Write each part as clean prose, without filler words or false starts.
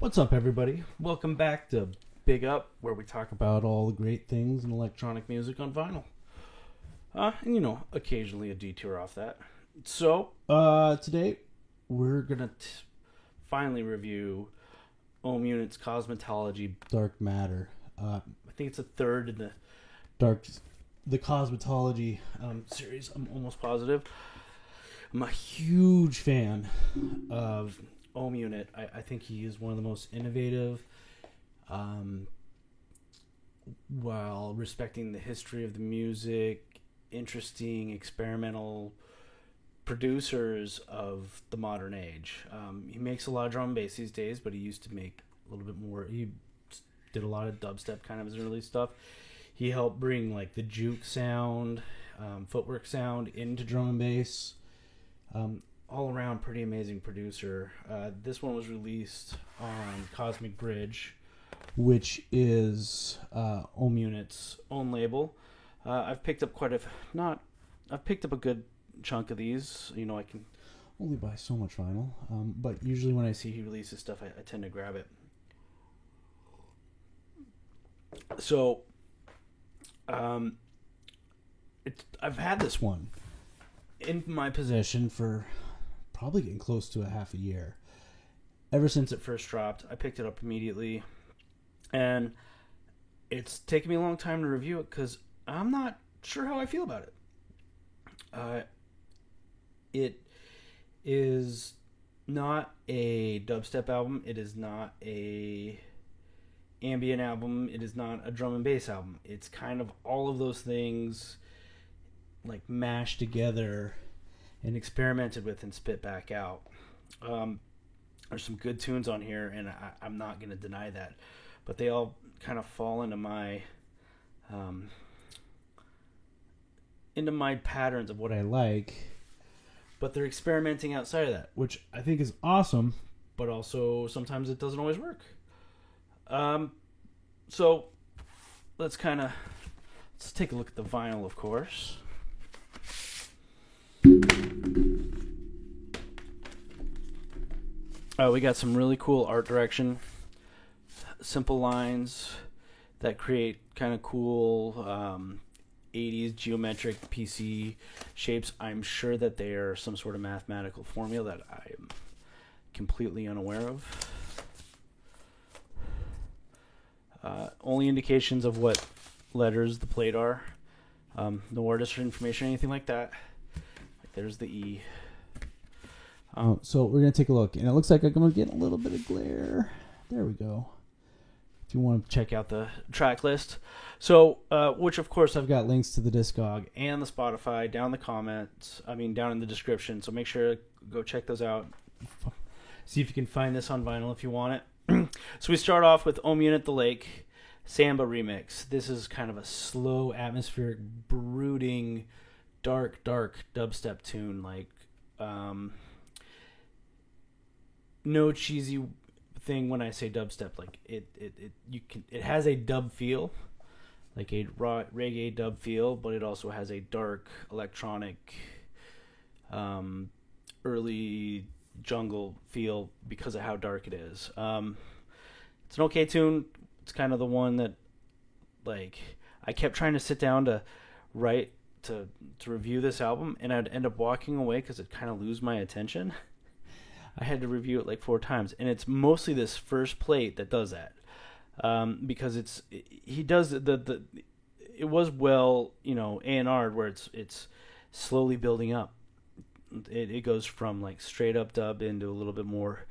What's up, everybody? Welcome back to Big Up, where we talk about all the great things in electronic music on vinyl. And occasionally a detour off that. So, today we're gonna finally review Ohm Unit's Cosmetology Dark Matter. I think it's a third in the Cosmetology series. I'm almost positive. I'm a huge fan of Ohm Unit. I think he is one of the most innovative, while respecting the history of the music, interesting, experimental producers of the modern age. He makes a lot of drum and bass these days, but he used to make a little bit more. He did a lot of dubstep kind of his early stuff. He helped bring like the juke sound, footwork sound into drum and bass. All around pretty amazing producer. This one was released on Cosmic Bridge, which is Ohm Unit's own label. I've picked up I've picked up a good chunk of these. I can only buy so much vinyl, but usually when I see he releases stuff, I tend to grab it. So, I've had this one in my possession for probably getting close to a half a year. Ever since it first dropped, I picked it up immediately, and it's taken me a long time to review it because I'm not sure how I feel about it. It is not a dubstep album. It is not a ambient album. It is not a drum and bass album. It's kind of all of those things like mashed together and experimented with and spit back out. There's some good tunes on here, and I'm not going to deny that, but they all kind of fall into my patterns of what I like, but they're experimenting outside of that, which I think is awesome, but also sometimes it doesn't always work. So let's take a look at the vinyl, of course. We got some really cool art direction, simple lines that create kind of cool 80s geometric PC shapes. I'm sure that they are some sort of mathematical formula that I am completely unaware of. Only indications of what letters the plate are. No artist information or anything like that. There's the E. So we're going to take a look. And it looks like I'm going to get a little bit of glare. There we go. If you want to check out the track list. So, which of course I've got links to the Discog and the Spotify down in the comments. Down in the description. So make sure to go check those out. See if you can find this on vinyl if you want it. So we start off with Ohm Unit The Lake Samba Remix. This is kind of a slow, atmospheric, brooding, dark dubstep tune. Like, no cheesy thing when I say dubstep. Like it has a dub feel, like a raw reggae dub feel, but it also has a dark electronic, early jungle feel because of how dark it is. It's an okay tune. It's kind of the one that, like, I kept trying to sit down to write to review this album, and I'd end up walking away because it kind of lose my attention. I had to review it like 4 times, and it's mostly this first plate that does that, because he does the it was well A&R'd where it's slowly building up. It goes from like straight up dub into a little bit more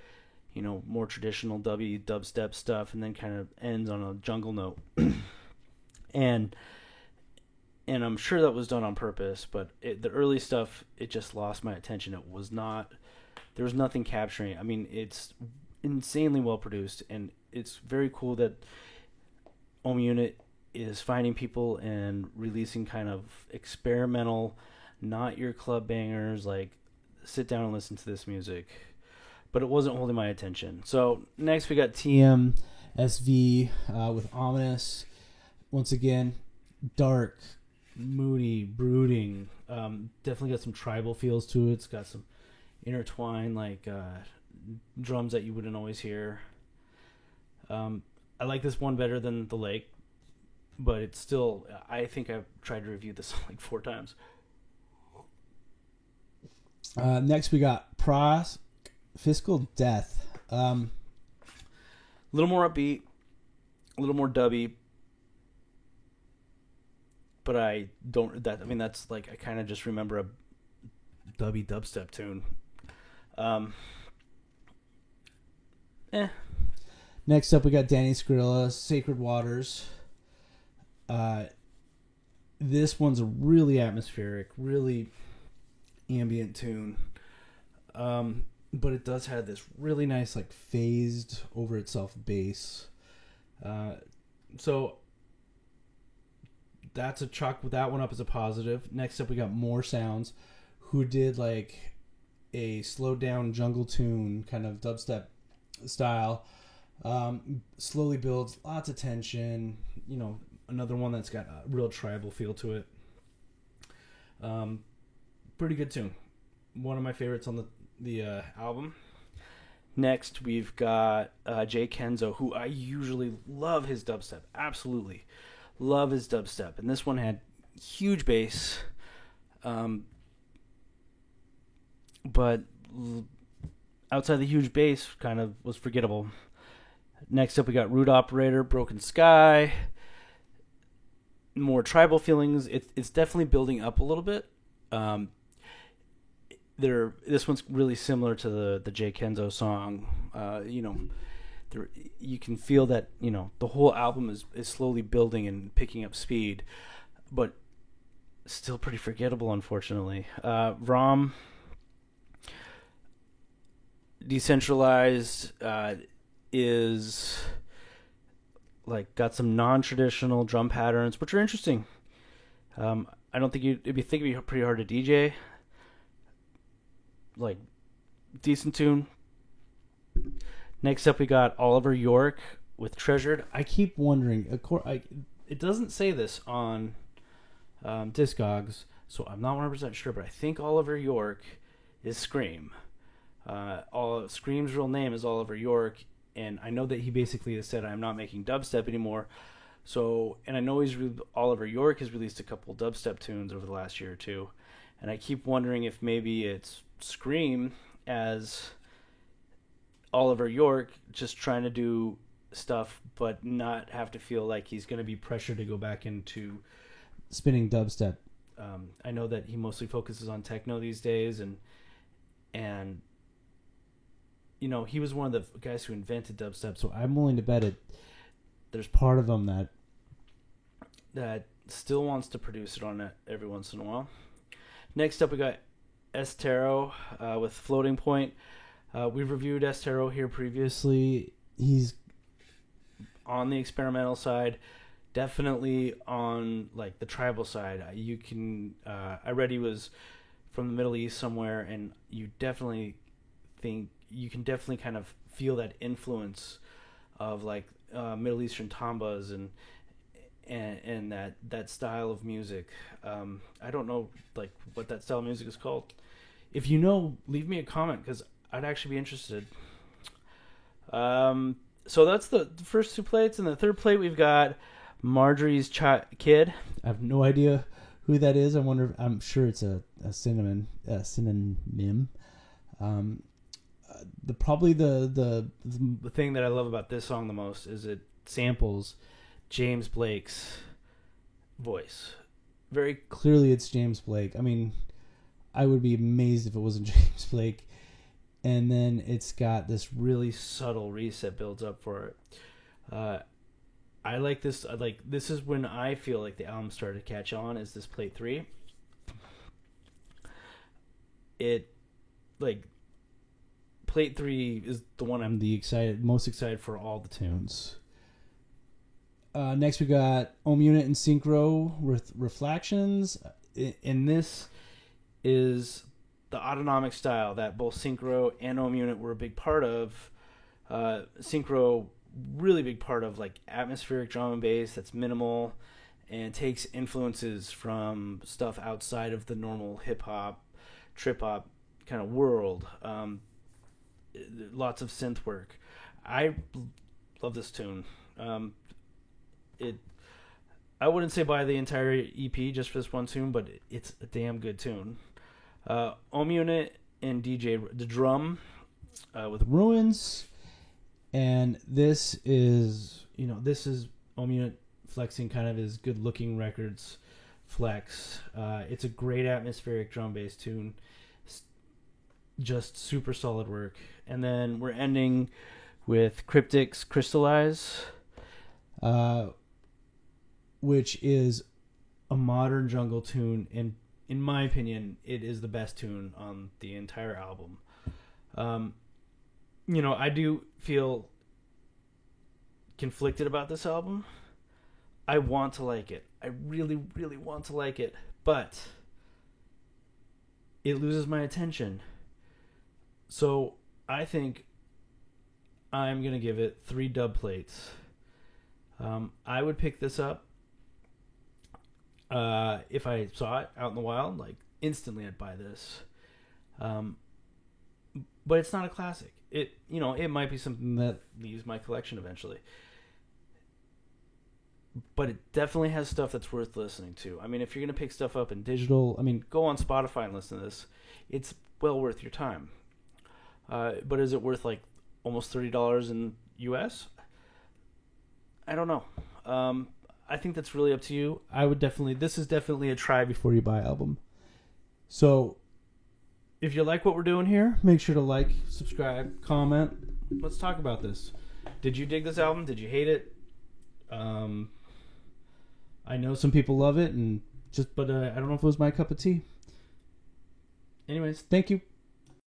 more traditional dubstep stuff, and then kind of ends on a jungle note. and I'm sure that was done on purpose, but the early stuff, it just lost my attention. There was nothing capturing it. It's insanely well produced, and it's very cool that Ohm Unit is finding people and releasing kind of experimental, not your club bangers, like sit down and listen to this music. But it wasn't holding my attention. So next we got TMSV with Ominous. Once again, dark, moody, brooding. Definitely got some tribal feels to it. It's got some intertwined like drums that you wouldn't always hear. I like this one better than The Lake, but it's still. I think I've tried to review this like 4 times. Next, we got Pros Fiscal Death. A little more upbeat, a little more dubby, but I don't. That I mean, that's like I kind of just remember a dubby dubstep tune. Next up, we got Danny Skrilla, Sacred Waters. This one's a really atmospheric, really ambient tune. But it does have this really nice, like, phased over itself bass. So that's a chalk with that one up as a positive. Next up, we got More Sounds, who did like a slowed down jungle tune, kind of dubstep style. Slowly builds, lots of tension. You know, another one that's got a real tribal feel to it. Pretty good tune. One of my favorites on the album. Next, we've got Jay Kenzo, who I usually love his dubstep. Absolutely love his dubstep. And this one had huge bass. But outside the huge bass, kind of was forgettable. Next up, we got Root Operator, Broken Sky. More tribal feelings. It's definitely building up a little bit. This one's really similar to the Jay Kenzo song. You can feel that, the whole album is slowly building and picking up speed, but still pretty forgettable, unfortunately. Rom, Decentralized, is like got some non-traditional drum patterns, which are interesting. I don't think it'd be pretty hard to DJ. Like, decent tune. Next up, we got Oliver York with Treasured. I keep wondering, it doesn't say this on Discogs, so I'm not 100% sure, but I think Oliver York is Scream. Scream's real name is Oliver York, and I know that he basically has said, I'm not making dubstep anymore. So, and I know Oliver York has released a couple dubstep tunes over the last year or two, and I keep wondering if maybe it's Scream as Oliver York just trying to do stuff but not have to feel like he's going to be pressured to go back into spinning dubstep. I know that he mostly focuses on techno these days, and he was one of the guys who invented dubstep, so I'm willing to bet there's part of him that still wants to produce it on it every once in a while. Next up, we got Estero with Floating Point. We've reviewed Estero here previously. He's on the experimental side, definitely on like the tribal side. I read he was from the Middle East somewhere, and you can definitely kind of feel that influence of like Middle Eastern tambas and that style of music. I don't know like what that style of music is called. If you know, leave me a comment because I'd actually be interested. So that's the first 2 plates, and the third plate we've got Marjorie's Kid. I have no idea who that is. I'm sure it's a synonym. Probably the thing that I love about this song the most is it samples James Blake's voice. Very clearly it's James Blake. I mean, I would be amazed if it wasn't James Blake. And then it's got this really subtle reset builds up for it. I like this. This is when I feel like the album started to catch on, is this plate 3. Plate 3 is the one I'm most excited for all the tunes. Next we got Ohm Unit and Synchro with Reflections. And this is the autonomic style that both Synchro and Ohm Unit were a big part of. Synchro, really big part of like atmospheric drum and bass that's minimal and takes influences from stuff outside of the normal hip-hop, trip-hop kind of world. Lots of synth work. I love this tune. I wouldn't say buy the entire EP just for this one tune, but it's a damn good tune. Ohm Unit and DJ the drum with Ruins, and this is Ohm Unit flexing kind of his Good Looking Records flex. It's a great atmospheric drum bass tune, just super solid work. And then we're ending with Cryptic's Crystallize, which is a modern jungle tune, and in my opinion, it is the best tune on the entire album. I do feel conflicted about this album. I want to like it. I really, really want to like it, but it loses my attention. So I think I'm going to give it 3 dub plates. I would pick this up if I saw it out in the wild. Like, instantly I'd buy this. But it's not a classic. It might be something that leaves my collection eventually. But it definitely has stuff that's worth listening to. I mean, if you're going to pick stuff up in digital, go on Spotify and listen to this. It's well worth your time. But is it worth like almost $30 in US? I don't know. I think that's really up to you. This is definitely a try before you buy album. So if you like what we're doing here, make sure to like, subscribe, comment. Let's talk about this. Did you dig this album? Did you hate it? I know some people love it, but I don't know if it was my cup of tea. Anyways, thank you.